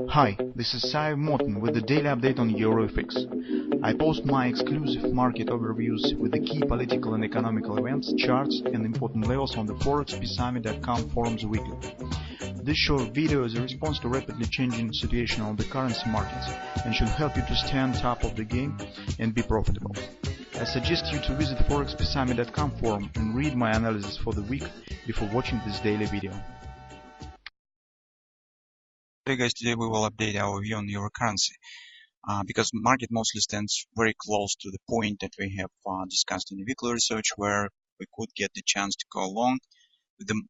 Hi, this is Sive Morten with the daily update on EURUSD. I post my exclusive market overviews with the key political and economical events, charts and important levels on the ForexPeaceArmy.com forums weekly. This short video is a response to rapidly changing situation on the currency markets and should help you to stay on top of the game and be profitable. I suggest you to visit ForexPeaceArmy.com forum and read my analysis for the week before watching this daily video. Hey guys, today we will update our view on euro currency because market mostly stands very close to the point that we have discussed in the weekly research, where we could get the chance to go along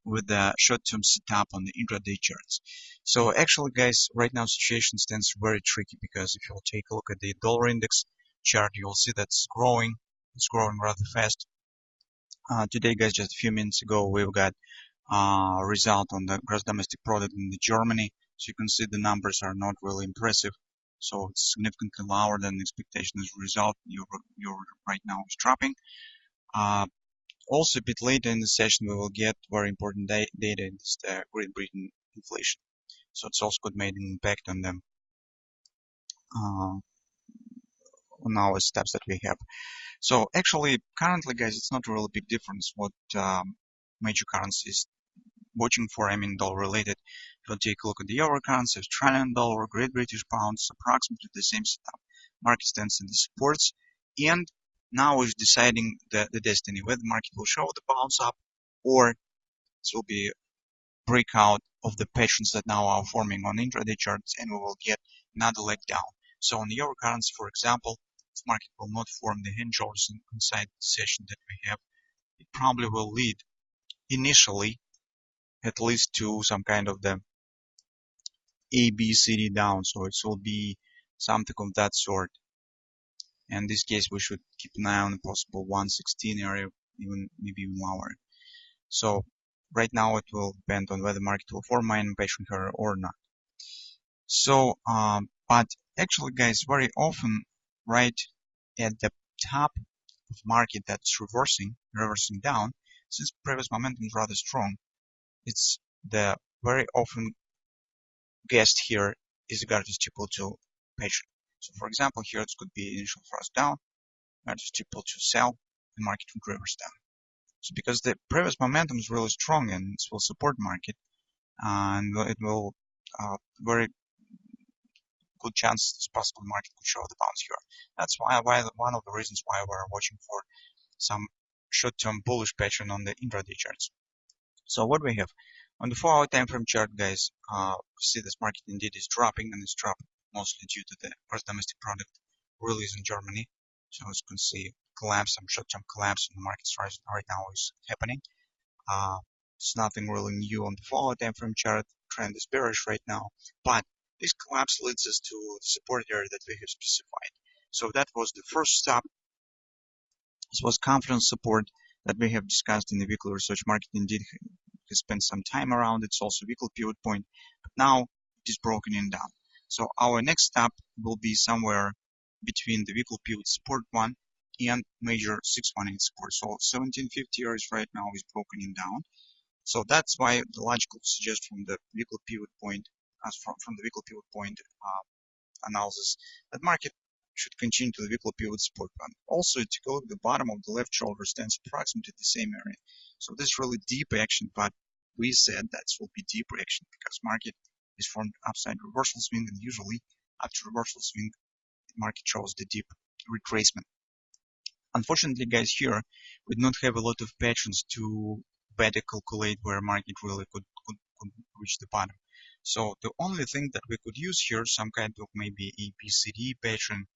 with the short-term setup on the intraday charts. So actually guys, right now situation stands very tricky, because if you'll take a look at the dollar index chart, you'll see that it's growing rather fast. Today guys, just a few minutes ago, we've got result on the gross domestic product in Germany. So you can see the numbers are not really impressive. So it's significantly lower than the expectation. As a result, euro right now is dropping. Also a bit later in the session, we will get very important data. It's the Great Britain inflation. So it's also could make an impact on them, on our steps that we have. So actually, currently, guys, it's not really a big difference what major currencies watching for. I mean, dollar related. If you take a look at the euro currency, Australian dollar, Great British pounds, approximately the same setup. Market stands in the supports, and now is deciding the destiny, whether the market will show the bounce up or it will be breakout of the patterns that now are forming on intraday charts, and we will get another leg down. So on the euro currency, for example, if market will not form the hand shoulders inside the session that we have, it probably will lead initially at least to some kind of the ABCD down. So it will be something of that sort. And in this case, we should keep an eye on the possible 116 area, maybe even lower. So right now it will depend on whether the market will form my impatient here or not. So, but actually, guys, very often right at the top of market that's reversing down, since previous momentum is rather strong, it's the very often guessed here is regard to steeple to pattern. So for example, here it could be initial thrust down, regard to steeple to sell, and market would reverse down. So because the previous momentum is really strong and it will support market, and it will very good chance it's possible the market could show the bounce here. That's why one of the reasons why we're watching for some short-term bullish pattern on the intraday charts. So what we have on the 4-hour time frame chart, guys, see this market indeed is dropping, and it's dropping mostly due to the gross domestic product release in Germany. So as you can see, some short-term collapse in the markets right now is happening. It's nothing really new on the 4-hour time frame chart. Trend is bearish right now, but this collapse leads us to the support area that we have specified. So that was the first step. This was confidence support that we have discussed in the weekly research. Market indeed has spent some time around. It's also weekly pivot point, but now it is broken in down. So our next step will be somewhere between the weekly pivot support 1 and major 618 support. So 1750 areas right now is broken in down. So that's why the logical suggest from the weekly pivot point, from the weekly pivot point analysis, that market should continue to the weekly pivot support one. Also, to go to the bottom of the left shoulder stands approximately the same area. So this is really deep action, but we said that will be deep action because market is formed upside reversal swing, and usually after reversal swing, the market shows the deep retracement. Unfortunately, guys, here we do not have a lot of patterns to better calculate where market really could reach the bottom. So the only thing that we could use here, some kind of maybe ABCD pattern,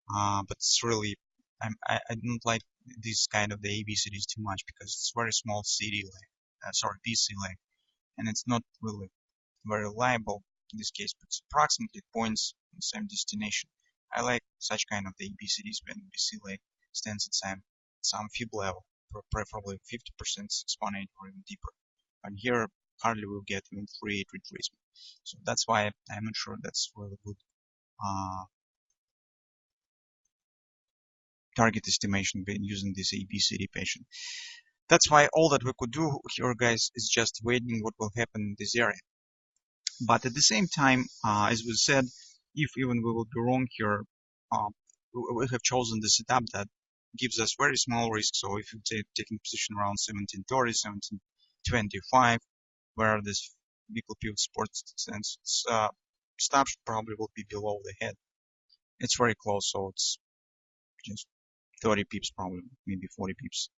but it's really, I don't like this kind of the ABCDs too much because it's very small BC leg, and it's not really very reliable in this case, but it's approximately points in the same destination. I like such kind of the ABCDs when BC leg stands at some fib level, preferably 50%, 618 or even deeper. And here hardly will get even 3.8 retracement. So that's why I'm not sure that's really good target estimation using this ABCD pattern. That's why all that we could do here, guys, is just waiting what will happen in this area. But at the same time, as we said, if even we will be wrong here, uh, we have chosen the setup that gives us very small risk. So if you taking position around 1730, 1725, where this weekly pivot support stands, stop probably will be below the head. It's very close, so it's just 30 pips probably, maybe 40 pips,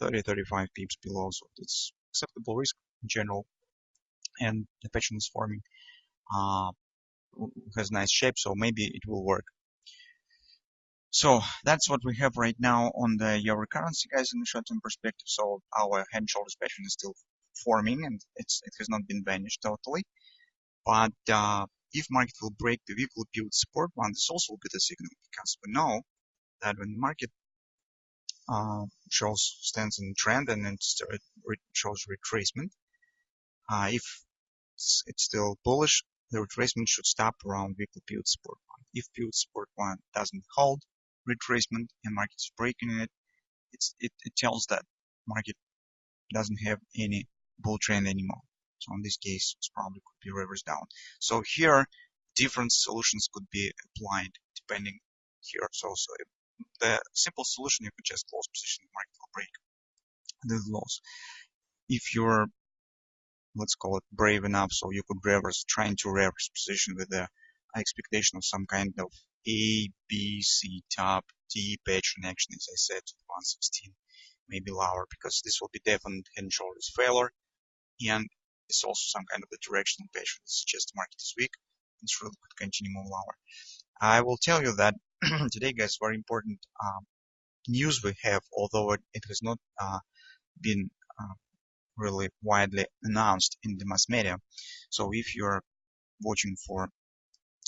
30, 35 pips below. So it's acceptable risk in general. And the pattern is forming, has nice shape, so maybe it will work. So that's what we have right now on the euro currency, guys, in the short-term perspective. So our head and shoulders pattern is still forming, and it has not been vanished totally. But if market will break the weekly pivot support one, this also will be the signal, because we know that when the market stands in trend and it shows retracement, if it's still bullish, the retracement should stop around weekly pivot support one. If pivot support one doesn't hold retracement and market is breaking it, it tells that market doesn't have any bull trend anymore. So in this case, it probably could be reverse down. So here, different solutions could be applied depending here. So the simple solution, you could just close position, the market will break the loss. If you're, let's call it, brave enough, so you could trying to reverse position with the expectation of some kind of A, B, C, top, D pattern action, as I said, 116, maybe lower, because this will be definite head and shoulders failure, and it's also some kind of the directional pattern. It's just the market is weak, it's really could continue more lower. I will tell you that today, guys, very important news we have, although it has not been really widely announced in the mass media. So if you're watching for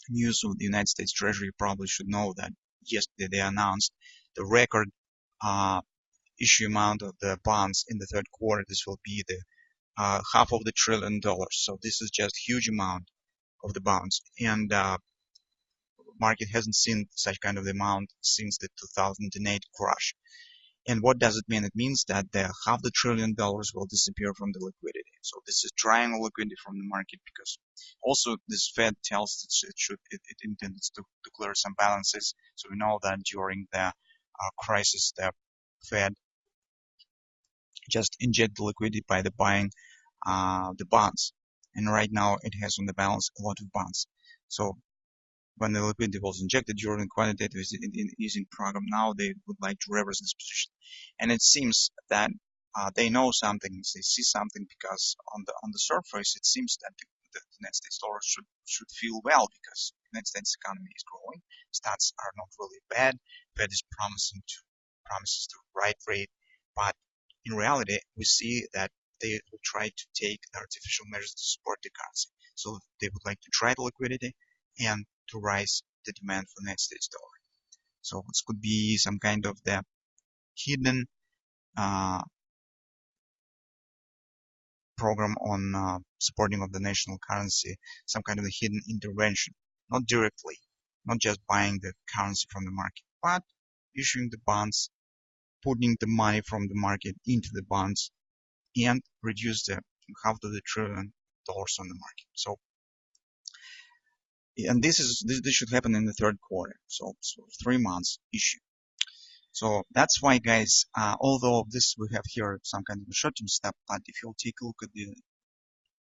news of the United States Treasury, you probably should know that yesterday they announced the record issue amount of the bonds in the third quarter. This will be the $500 billion. So this is just huge amount of the bonds, and market hasn't seen such kind of amount since the 2008 crash. And what does it mean? It means that the $500 billion will disappear from the liquidity. So this is drying liquidity from the market, because also this Fed tells it intends to clear some balances. So we know that during the crisis, the Fed just inject the liquidity by the buying the bonds. And right now it has on the balance a lot of bonds. So when the liquidity was injected during the quantitative easing program, now they would like to reverse this position. And it seems that they know something, they see something, because on the surface it seems that the United States dollar should feel well, because the United States economy is growing, stats are not really bad, Fed is promises the right rate, but in reality we see that they will try to take artificial measures to support the currency. So they would like to try the liquidity and to rise the demand for United States dollar. So this could be some kind of the hidden program on supporting of the national currency, some kind of a hidden intervention, not directly, not just buying the currency from the market, but issuing the bonds, putting the money from the market into the bonds, and reduce the $500 billion on the market. So, and this should happen in the third quarter, so 3 months issue. So that's why, guys, although this we have here some kind of a short-term step, but if you'll take a look at the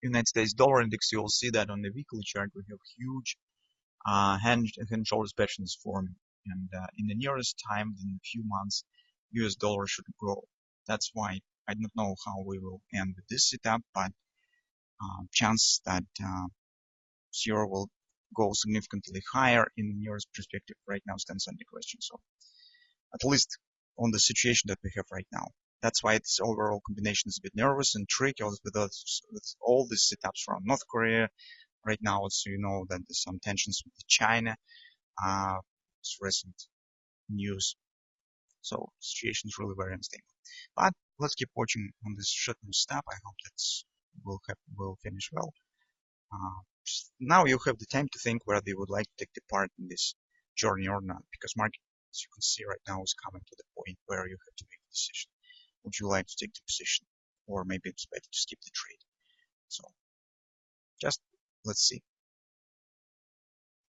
United States dollar index, you'll see that on the weekly chart we have huge head and shoulders patterns forming, and in the nearest time, in a few months, US dollar should grow. That's why I don't know how we will end with this setup, but chance that euro will go significantly higher in the nearest perspective right now stands under question. So at least on the situation that we have right now. That's why its overall combination is a bit nervous and tricky with all these setups from North Korea right now. So you know that there's some tensions with China. It's recent news. So the situation is really very unstable. But let's keep watching on this short-term step. I hope that will finish well. Now you have the time to think whether you would like to take the part in this journey or not, because market, as you can see right now, is coming to the point where you have to make a decision. Would you like to take the position, or maybe it's better to skip the trade? So Just let's see.